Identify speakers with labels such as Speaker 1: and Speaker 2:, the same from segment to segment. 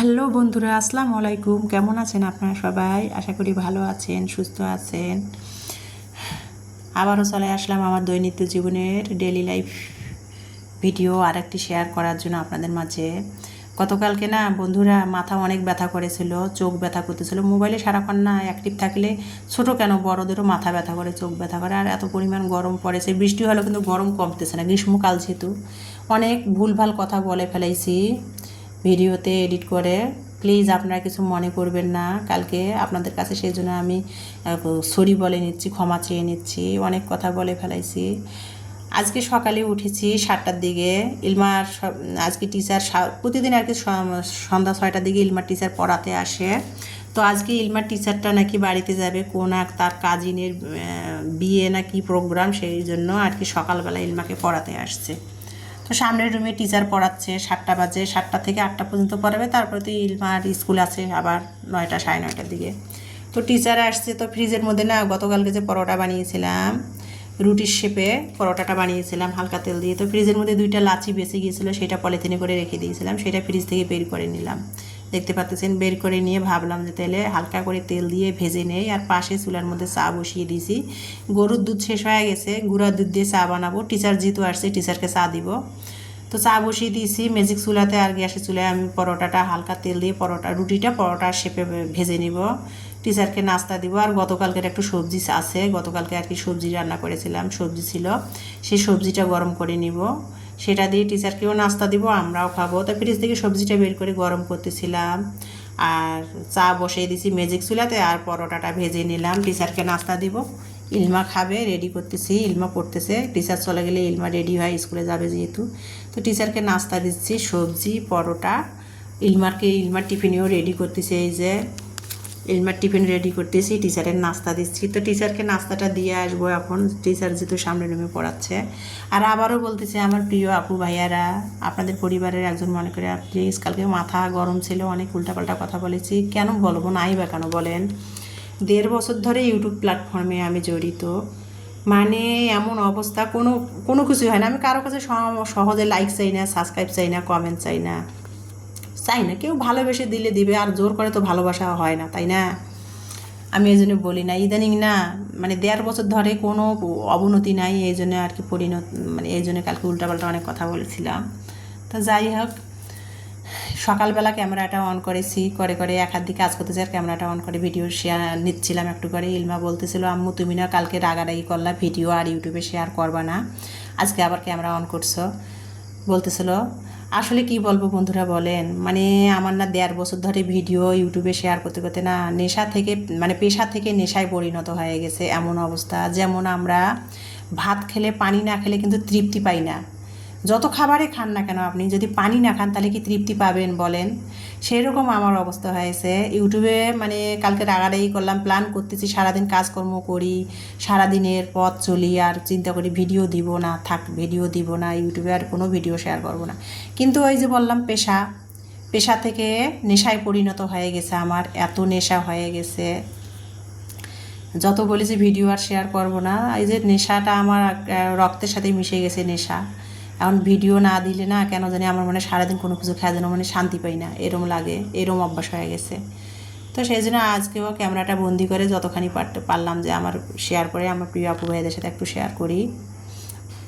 Speaker 1: Hello বন্ধুরা, আসসালামু আলাইকুম। কেমন আছেন আপনারা সবাই? আশা করি ভালো আছেন, সুস্থ আছেন। আবারও চলে আসলাম আমার দৈনন্দিন জীবনের ডেইলি লাইফ ভিডিও আর একটি শেয়ার করার জন্য আপনাদের মাঝে। গতকালকে না বন্ধুরা মাথা অনেক ব্যথা করেছিল, চোখ ব্যথা করতেছিল। মোবাইলে সারাক্ষণ না অ্যাক্টিভ থাকলে ছোটো কেন বড়দেরও মাথা ব্যথা করে, চোখ ব্যথা করে। আর এত পরিমাণ গরম পড়েছে, বৃষ্টি হলেও কিন্তু গরম কমতেছে না, গ্রীষ্মকাল যেহেতু। অনেক ভুলভাল কথা বলে ফেলাইছি ভিডিওতে এডিট করে। প্লিজ আপনারা কিছু মনে করবেন না কালকে আপনাদের কাছে, সেই জন্য আমি সরি বলে নিচ্ছি, ক্ষমা চেয়ে নিচ্ছি। অনেক কথা বলে ফেলাইছি। আজকে সকালে উঠেছি 7টার দিকে। ইলমার আজকে টিচার প্রতিদিন আর কি সন্ধ্যা 6টার দিকে ইলমার টিচার পড়াতে আসে। তো আজকে ইলমার টিচারটা নাকি বাড়িতে যাবে, কোন এক তার কাজিনের বিয়ে নাকি প্রোগ্রাম, সেই জন্য আর কি সকালবেলা ইলমাকে পড়াতে আসছে। তো সামনের রুমে টিচার পড়াচ্ছে, 7টা বাজে, 7টা থেকে 8টা পর্যন্ত পড়াবে। তারপরে তো ইলমার স্কুল আছে আবার 9টা 9:30টার দিকে। তো টিচার আসছে, তো ফ্রিজের মধ্যে না গতকালকে যে পরোটা বানিয়েছিলাম, রুটির শেপে পরোটাটা বানিয়েছিলাম হালকা তেল দিয়ে, তো ফ্রিজের মধ্যে 2টা লাচি বেঁচে গিয়েছিলো, সেটা পলিথিনে করে রেখে দিয়েছিলাম। সেটা ফ্রিজ থেকে বের করে নিলাম, দেখতে পাচ্ছেন। বের করে নিয়ে ভাবলাম যে তেলে হালকা করে তেল দিয়ে ভেজে নেই। আর পাশে চুলার মধ্যে চা বসিয়ে দিয়েছি। গরুর দুধ শেষ হয়ে গেছে, গুঁড়ার দুধ দিয়ে চা বানাবো। টিচার যেহেতু আসছে, টিচারকে চা দিব। তো চা বসিয়ে দিয়েছি ম্যাজিক চুলাতে। আর গ্যাসের চুলায় আমি পরোটাটা হালকা তেল দিয়ে পরোটার শেপে ভেজে নিব। টিচারকে নাস্তা দিব। আর গতকালকের একটু সবজি আছে, গতকালকে আর কি সবজি রান্না করেছিলাম, সবজি ছিল, সেই সবজিটা গরম করে নিব। সেটা দিয়ে টিচারকেও নাস্তা দিব, আমরাও খাবো। তো ফ্রিজ থেকে সবজিটা বের করে গরম করতেছিলাম। আর চা বসিয়ে দিয়েছি ম্যাজিক চুলাতে, আর পরোটাটা ভেজে নিলাম, টিচারকে নাস্তা দিব। ইলমা খাবে, রেডি করতেছি। ইলমা পড়তেছে, টিচার চলে গেলে ইলমা রেডি হয়, স্কুলে যাবে যেহেতু। তো টিচারকে নাস্তা দিচ্ছি, সবজি পরোটা। ইলমার টিফিনেও রেডি করতেছি। এই যে ইলমার টিফিন রেডি করতেছি, টিচারের নাস্তা দিচ্ছি। তো টিচারকে নাস্তাটা দিয়ে আসবো এখন, টিচার যেহেতু সামনে রুমে পড়াচ্ছে। আর আবারও বলতেছে আমার প্রিয় আপু ভাইয়ারা, আপনাদের পরিবারের একজন মনে করে প্লিজ, কালকে মাথা গরম ছিল, অনেক উল্টাপাল্টা কথা বলেছি। কেন বলবো নাই বা কেন বলেন? 1.5 বছর ধরে ইউটিউব প্ল্যাটফর্মে আমি জড়িত। মানে এমন অবস্থা, কোনো কোনো কিছুই হয় না। আমি কারো কাছে সহজে লাইক চাই না, সাবস্ক্রাইব চাই না, কমেন্ট চাই না। কেউ ভালোবেসে দিলে দিবে, আর জোর করে তো ভালোবাসা হয় না, তাই না? আমি এই জন্য বলি না, ইদানিং না মানে 1.5 বছর ধরে কোনো অবনতি নাই, এই জন্য আর কি মানে এই জন্য কালকে উল্টাপাল্টা অনেক কথা বলেছিলাম। তো যাই হোক, সকালবেলা ক্যামেরাটা অন করেছি, করে এক হাত দিয়ে কাজ করতেছি, আর ক্যামেরাটা অন করে ভিডিও শেয়ার নিচ্ছিলাম একটু করে। ইলমা বলতেছিল আম্মু তুমি না কালকে রাগারাগি করলা, ভিডিও আর ইউটিউবে শেয়ার করবা না, আজকে আবার ক্যামেরা অন করছো বলতেছিল। আসলে কি বলবো বন্ধুরা বলেন, মানে আমার না 1.5 বছর ধরে ভিডিও ইউটিউবে শেয়ার করতে করতে না নেশা থেকে, মানে পেশা থেকে নেশায় পরিণত হয়ে গেছে এমন অবস্থা। যেমন আমরা ভাত খেলে পানি না খেলে কিন্তু তৃপ্তি পাই না। যত খাবারে খান না কেন, আপনি যদি পানি না খান তাহলে কি তৃপ্তি পাবেন বলেন? সেরকম আমার অবস্থা হয়েছে। ইউটিউবে মানে কালকে রাগারাগি করলাম, প্ল্যান করতেছি, সারাদিন কাজকর্ম করি, সারাদিনের পথ চলি, আর চিন্তা করি ভিডিও দিব না, ভিডিও দিব না, ইউটিউবে আর কোনো ভিডিও শেয়ার করব না। কিন্তু ওই যে বললাম, পেশা থেকে নেশায় পরিণত হয়ে গেছে আমার, এত নেশা হয়ে গেছে। যত বলেছি ভিডিও আর শেয়ার করব না, এই যে নেশাটা আমার রক্তের সাথে মিশে গেছে নেশা। এখন ভিডিও না দিলে না কেন জানি আমার মানে সারাদিন কোনো কিছু খেয়ে যেন মানে শান্তি পাই না, এরম লাগে, এরম অভ্যাস হয়ে গেছে। তো সেই জন্য আজকেও ক্যামেরাটা বন্দি করে যতখানি পারলাম যে আমার শেয়ার করে আমার প্রিয় আপু ভাইদের সাথে একটু শেয়ার করি,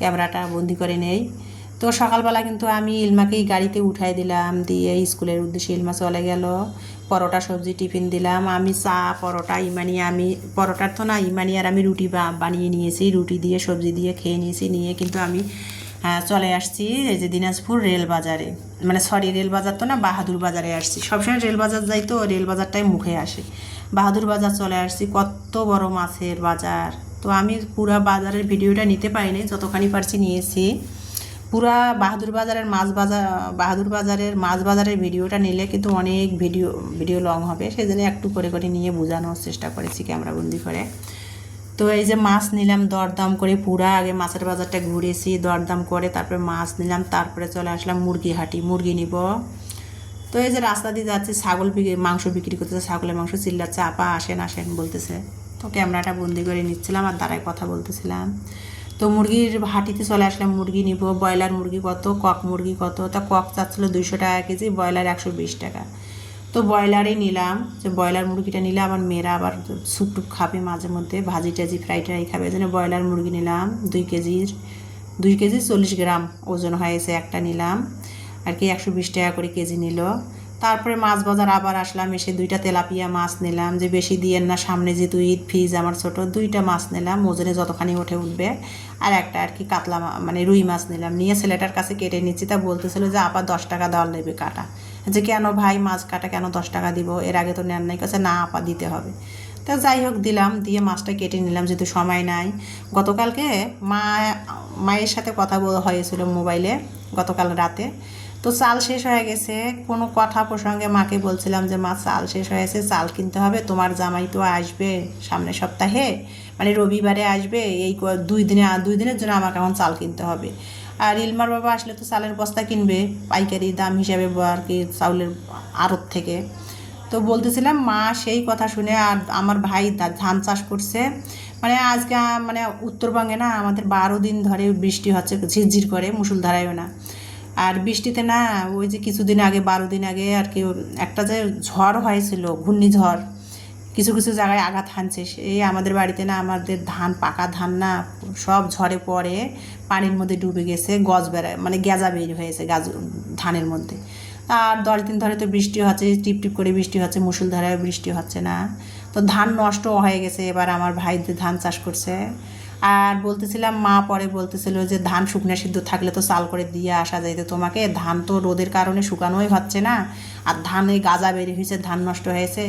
Speaker 1: ক্যামেরাটা বন্দি করে নেই। তো সকালবেলা কিন্তু আমি ইলমাকেই গাড়িতে উঠাই দিলাম, দিয়ে স্কুলের উদ্দেশ্যে ইলমা চলে গেল। পরোটা সবজি টিফিন দিলাম, আমি চা পরোটা আমি পরোটার তো না, ইমানি আর আমি রুটি বানিয়ে নিয়েছি, রুটি দিয়ে সবজি দিয়ে খেয়ে নিয়েছি। নিয়ে কিন্তু আমি চলে আসছি এই যে দিনাজপুর রেল বাজারে, মানে সরি রেল বাজার তো না, বাহাদুর বাজারে আসছি। সবসময় রেল বাজার যাই, তো রেল বাজারটাই মুখে আসে। বাহাদুর বাজার চলে আসছি, কত বড় মাছের বাজার। তো আমি পুরা বাজারের ভিডিওটা নিতে পারিনি, যতখানি পারছি নিয়েছি। পুরা বাহাদুর বাজারের মাছ বাজারের ভিডিওটা নিলে কিন্তু অনেক ভিডিও লং হবে, সেই জন্য একটু করে করে নিয়ে বোঝানোর চেষ্টা করেছি ক্যামেরাবন্দি করে। তো এই যে মাছ নিলাম দরদাম করে, পুরা আগে মাছের বাজারটা ঘুরেছি, দরদাম করে তারপরে মাছ নিলাম। তারপরে চলে আসলাম মুরগি হাটি, মুরগি নিব। তো এই যে রাস্তা দিয়ে যাচ্ছি, মাংস বিক্রি করতেছে, ছাগলের মাংস চিল্লাচ্ছে, আপা আসেন বলতেছে। তো ক্যামেরাটা বন্দি করে নিচ্ছিলাম আর দাঁড়ায় কথা বলতেছিলাম। তো মুরগির হাটিতে চলে আসলাম, মুরগি নিব। ব্রয়লার মুরগি কত, কক মুরগি কত। তা কক চাচ্ছিল 200 টাকা কেজি, ব্রয়লার 120 টাকা। তো ব্রয়লারই নিলাম, যে ব্রয়লার মুরগিটা নিলে আমার মেয়েরা আবার স্যুপ টুপ খাবে মাঝে মধ্যে, ভাজি টাজি ফ্রাই ট্রাই খাবে, এই জন্য ব্রয়লার মুরগি নিলাম 2 কেজি 40 গ্রাম ওজন হয়েছে একটা নিলাম আর কি, 120 টাকা করে কেজি নিল। তারপরে মাছ বাজার আবার আসলাম, এসে 2টা তেলাপিয়া মাছ নিলাম, যে বেশি দিয়েন না, সামনে যেহেতু ঈদ ফ্রিজ আমার ছোট, 2টা মাছ নিলাম, ওজনে যতখানি উঠবে। আর একটা আর কি কাতলা মানে রুই মাছ নিলাম, নিয়ে ছেলেটার কাছে কেটে নিচ্ছি। তা বলতেছিল যে আপা 10 টাকা দেওয়ার নেবে কাটা, যে কেন ভাই মাছ কাটা কেন 10 টাকা দিব, এর আগে তো নেন নাই, কাছে না আপা দিতে হবে। তো যাই হোক দিলাম, দিয়ে মাছটা কেটে নিলাম, যেহেতু সময় নাই। গতকালকে মায়ের সাথে কথা হয়েছিল মোবাইলে গতকাল রাতে, তো চাল শেষ হয়ে গেছে, কোনো কথা প্রসঙ্গে মাকে বলছিলাম যে মা চাল শেষ হয়েছে, চাল কিনতে হবে, তোমার জামাই তো আসবে সামনের সপ্তাহে, মানে রবিবারে আসবে, এই 2 দিনের জন্য আমাকে এখন চাল কিনতে হবে। আর ইলমার বাবা আসলে তো চালের বস্তা কিনবে পাইকারি দাম হিসাবে আর কি চাউলের আড়ত থেকে। তো বলতেছিলাম মা সেই কথা শুনে, আর আমার ভাই ধান চাষ করছে, মানে আজকে মানে উত্তরবঙ্গে না আমাদের 12 দিন ধরে বৃষ্টি হচ্ছে, ঝিরঝির করে, মুষলধারায়ও না। আর বৃষ্টিতে না ওই যে কিছুদিন আগে 12 দিন আগে আর কি একটা যে ঝড় হয়েছিল, ঘূর্ণিঝড়, কিছু কিছু জায়গায় আঘাত হানছে, এই আমাদের বাড়িতে না আমাদের ধান, পাকা ধান না সব ঝড়ে পড়ে পানির মধ্যে ডুবে গেছে, গজ বেড়ায় মানে গেজা বের হয়েছে ধানের মধ্যে। আর 10 দিন ধরে তো বৃষ্টি হচ্ছে, টিপ টিপ করে বৃষ্টি হচ্ছে, মুষলধারায় বৃষ্টি হচ্ছে না, তো ধান নষ্ট হয়ে গেছে। এবার আমার ভাই যে ধান চাষ করছে, আর বলতেছিলাম মা পরে বলতেছিল যে ধান শুকনো সিদ্ধ থাকলে তো চাল করে দিয়ে আসা যাইতো তোমাকে, ধান তো রোদের কারণে শুকানোই হচ্ছে না, আর ধান এই গাজা বেরিয়ে হয়েছে, ধান নষ্ট হয়েছে।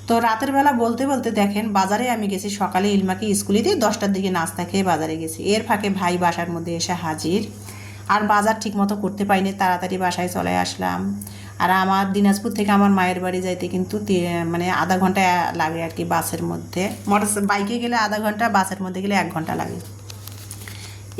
Speaker 1: তো রাতের বেলা বলতে বলতে দেখেন বাজারে আমি গেছি, সকালে ইলমাকে স্কুলে দিয়ে 10টার দিকে নাস্তা খেয়ে বাজারে গেছি, এর ফাঁকে ভাই বাসার মধ্যে এসে হাজির। আর বাজার ঠিক মতো করতে পারিনি, তাড়াতাড়ি বাসায় চলে আসলাম। আর আমার দিনাজপুর থেকে আমার মায়ের বাড়ি যাইতে কিন্তু মানে আধা ঘন্টা লাগে আর কি বাসের মধ্যে, বাইকে গেলে আধা ঘন্টা, বাসের মধ্যে গেলে 1 ঘন্টা লাগে।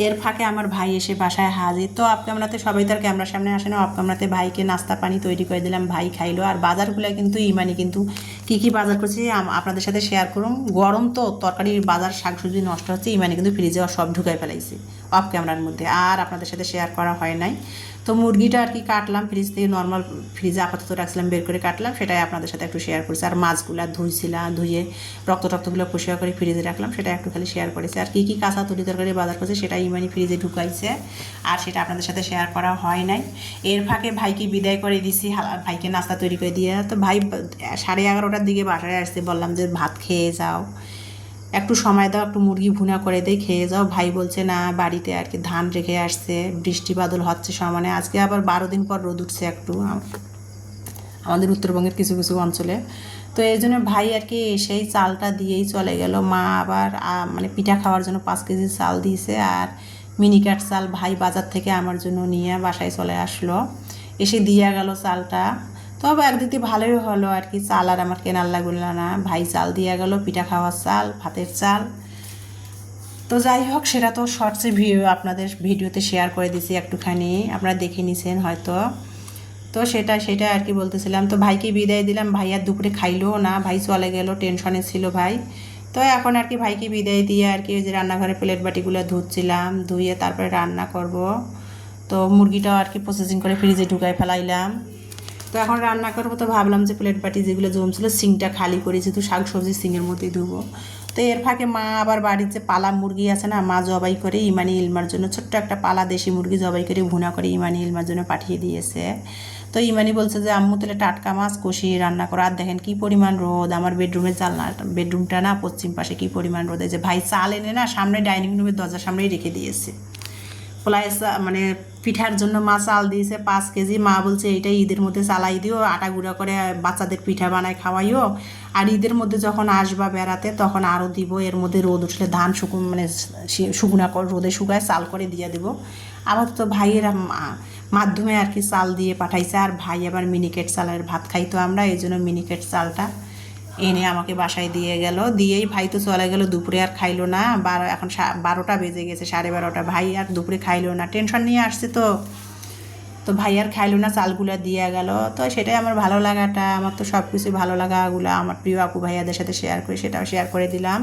Speaker 1: এর ফাঁকে আমার ভাই এসে বাসায় হাজির। তো অফ ক্যামেরাতে সবাই তার ক্যামেরার সামনে আসে না, অফ ক্যামেরাতে ভাইকে নাস্তা পানি তৈরি করে দিলাম, ভাই খাইলো। আর বাজারগুলো কিন্তু ইমানি কিন্তু কী বাজার করছি আপনাদের সাথে শেয়ার করুন। গরম তো তরকারির বাজার, শাকসবজি নষ্ট হচ্ছে, ইমানি কিন্তু ফ্রিজে সব ঢুকাই ফেলাইছি অফ ক্যামেরার মধ্যে, আর আপনাদের সাথে শেয়ার করা হয় নাই। তো মুরগিটা আর কি কাটলাম, ফ্রিজ থেকে নর্মাল ফ্রিজে আপাতত রাখছিলাম, বের করে কাটলাম, সেটাই আপনাদের সাথে একটু শেয়ার করছি। আর মাছগুলো ধুয়ে রক্তগুলো পরিষ্কার করে ফ্রিজে রাখলাম, সেটা একটু খালি শেয়ার করেছি। আর কী কাঁচা তরকারি বাজার করছে সেটা ইমানি ফ্রিজে ঢুকাইছে, আর সেটা আপনাদের সাথে শেয়ার করা হয় নাই। এর ফাঁকে ভাইকে বিদায় করে দিছি, ভাইকে নাস্তা তৈরি করে দিয়ে, তো ভাই 11:30টার দিকে বাসায় আসতে, বললাম যে ভাত খেয়ে যাও, একটু সময় দাও, একটু মুরগি ভুনা করে দেয় খেয়ে যাও। ভাই বলছে না, বাড়িতে আর কি ধান রেখে আসছে, বৃষ্টি বাদল হচ্ছে সমানে, আজকে আবার 12 দিন পর রোদ উঠছে একটু আমাদের উত্তরবঙ্গের কিছু কিছু অঞ্চলে। তো এই জন্য ভাই আর কি সেই চালটা দিয়েই চলে গেল। মা আবার মানে পিঠা খাওয়ার জন্য 5 কেজি চাল দিয়েছে, আর মিনিকাট চাল ভাই বাজার থেকে আমার জন্য নিয়ে বাসায় চলে আসলো, এসে দিয়ে গেল চালটা। তবে একদিক দিয়ে ভালোই হলো আর কি, চাল আর আমার কেনার লাগলো না, ভাই চাল দিয়ে গেল, পিঠা খাওয়ার চাল, ভাতের চাল। তো যাই হোক, সেটা তো শর্টসে আপনাদের ভিডিওতে শেয়ার করে দিছি একটুখানি, আপনারা দেখে নিছেন হয়তো। তো সেটা আর কি বলতেছিলাম। তো ভাইকে বিদায় দিলাম, ভাই আর দুপুরে খাইলো না, ভাই চলে গেল, টেনশনে ছিল ভাই। তো এখন আর কি ভাইকে বিদায় দিয়ে আর কি ওই যে রান্নাঘরে প্লেট বাটিগুলো ধুচ্ছিলাম, ধুয়ে তারপরে রান্না করব। তো মুরগিটাও আর কি প্রসেসিং করে ফ্রিজে ঢুকাই ফেলাইলাম। তো এখন রান্না করবো, তো ভাবলাম যে প্লেট বাটি যেগুলো জমছিল সিংটা খালি করে, যেহেতু শাক সবজি সিংয়ের মধ্যেই ধুবো। তো এর ফাঁকে মা আবার বাড়ির যে পালা মুরগি আছে না, মা জবাই করে ইমানি ইলমার জন্য ছোট্ট একটা পালা দেশি মুরগি জবাই করে ভুনা করে ইমানি ইলমার জন্য পাঠিয়ে দিয়েছে। তো ইমানি বলছে যে আম্মু তাহলে টাটকা মাছ কষিয়ে রান্না করো। আর দেখেন কী পরিমাণ রোদ, আমার বেডরুমটা না পশ্চিম পাশে কী পরিমাণ রোদ, যে ভাই চাল এনে না সামনে ডাইনিং রুমের দরজার সামনেই রেখে দিয়েছে। পোলায় মানে পিঠার জন্য মা চাল দিয়েছে 5 কেজি, মা বলছে এইটা ঈদের মধ্যে চালাই দিও, আটা গুঁড়া করে বাচ্চাদের পিঠা বানায় খাওয়াইও, আর ঈদের মধ্যে যখন আসবা বেড়াতে তখন আরও দিব, এর মধ্যে রোদ উঠলে ধান মানে শুকনা করে রোদে শুকায় চাল করে দিয়ে দেবো। আবার তো ভাইয়ের মাধ্যমে আর কি চাল দিয়ে পাঠাইছে, আর ভাই আবার মিনিকেট চালের ভাত খাইতো আমরা, এই জন্য মিনিকেট চালটা এনে আমাকে বাসায় দিয়ে গেল, দিয়েই ভাই তো চলে গেল, দুপুরে আর খাইলো না। এখন 12টা বেজে গেছে, 12:30, ভাই আর দুপুরে খাইলো না, টেনশন নিয়ে আসছে তো ভাই আর খাইলো না, চালগুলো দিয়ে গেল। তো সেটাই আমার ভালো লাগাটা, আমার তো সব কিছু ভালো লাগাগুলো আমার প্রিয় আপু ভাইয়াদের সাথে শেয়ার করি, সেটাও শেয়ার করে দিলাম।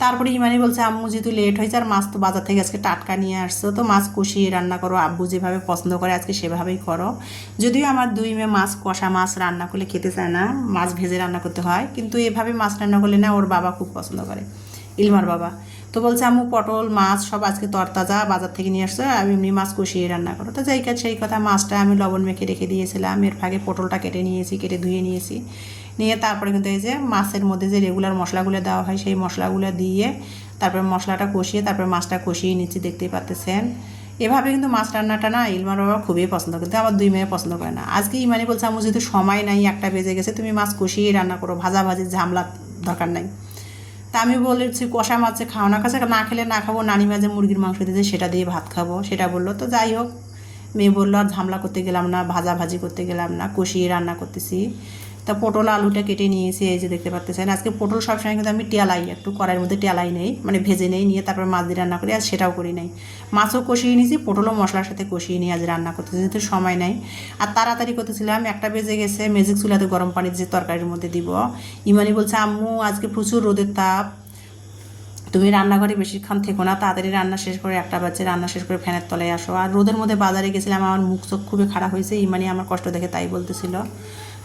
Speaker 1: তারপরে ইমানি বলছে আম্মু যেহেতু লেট হয়েছে আর মাছ তো বাজার থেকে আজকে টাটকা নিয়ে আসছো, তো মাছ কষিয়ে রান্না করো, আব্বু যেভাবে পছন্দ করে আজকে সেভাবেই করো। যদিও আমার দুই মেয়ে মাছ কষা মাছ রান্না করলে খেতে চায় না, মাছ ভেজে রান্না করতে হয়, কিন্তু এভাবে মাছ রান্না করলে না ওর বাবা খুব পছন্দ করে, ইলমার বাবা। তো বলছে আম্মু পটল মাছ সব আজকে তরতাজা বাজার থেকে নিয়ে আসছো, আমি এমনি মাছ কষিয়ে রান্না করো। তো যাই কাজ সেই কথা, মাছটা আমি লবণ মেখে রেখে দিয়েছিলাম, এর ফাঁকে পটলটা কেটে নিয়েছি, কেটে ধুয়ে নিয়েছি, নিয়ে তারপরে কিন্তু এই যে মাছের মধ্যে যে রেগুলার মশলাগুলো দেওয়া হয় সেই মশলাগুলো দিয়ে তারপরে মশলাটা কষিয়ে তারপরে মাছটা কষিয়ে নিচ্ছি, দেখতেই পাচ্ছেন। এভাবে কিন্তু মাছ রান্নাটা না ইলমার বাবা খুবই পছন্দ, কিন্তু আমার দুই মেয়ে পছন্দ করে না। আজকে ইমানি বলছে আমার যেহেতু সময় নাই, একটা বেজে গেছে, তুমি মাছ কষিয়ে রান্না করো, ভাজাভাজির ঝামেলা দরকার নাই। তা আমি বলেছি কষা মাছে খাও না, কাছে না খেলে না খাবো, নানি মাঝে মুরগির মাংস দিয়েছে সেটা দিয়ে ভাত খাবো, সেটা বললো। তো যাই হোক, মেয়ে বললো আর ঝামেলা করতে গেলাম না, ভাজাভাজি করতে গেলাম না, কষিয়ে রান্না করতেছি। তা পটল আলুটা কেটে নিয়েছি, এই যে দেখতে পাচ্ছেন। আজকে পটল সবসময় কিন্তু আমি টেলাই, একটু কড়াইয়ের মধ্যে টেলাই নেই, মানে ভেজে নেই, নিয়ে তারপর মাছ দিয়ে রান্না করি, আর সেটাও করি নাই। মাছও কষিয়ে নিয়েছি, পটলও মশলার সাথে কষিয়ে নিয়ে আজ রান্না করতেছি, যেহেতু সময় নাই আর তাড়াতাড়ি করতেছিলাম। একটা বেজে গেছে, ম্যাজিক চুলাতে গরম পানি যে তরকারির মধ্যে দিব। ইমানি বলছে আম্মু আজকে প্রচুর রোদের তাপ, তুমি রান্নাঘরে বেশিক্ষণ থেকো না, তাড়াতাড়ি রান্না শেষ করে, একটা বাচ্চা রান্না শেষ করে ফ্যানের তলায় আসো। আর রোদের মধ্যে বাজারে গেছিলাম, আমার মুখ চোখ খুবই খারাপ হয়েছে, ইমানি আমার কষ্ট দেখে তাই বলতেছিল।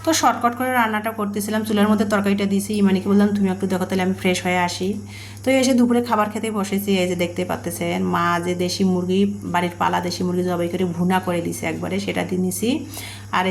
Speaker 1: তো শর্টকাট করে রান্নাটা করতেছিলাম, চুলার মধ্যে তরকারিটা দিয়েছি, ইমানিকে বললাম তুমি একটু দেখো তাহলে আমি ফ্রেশ হয়ে আসি। তো এসে দুপুরে খাবার খেতে বসেছি, এই যে দেখতে পাচ্ছেন মা যে দেশি মুরগি, বাড়ির পালা দেশি মুরগি জবাই করে ভুনা করে দিছে একবারে, সেটা দিয়ে নিছি। আর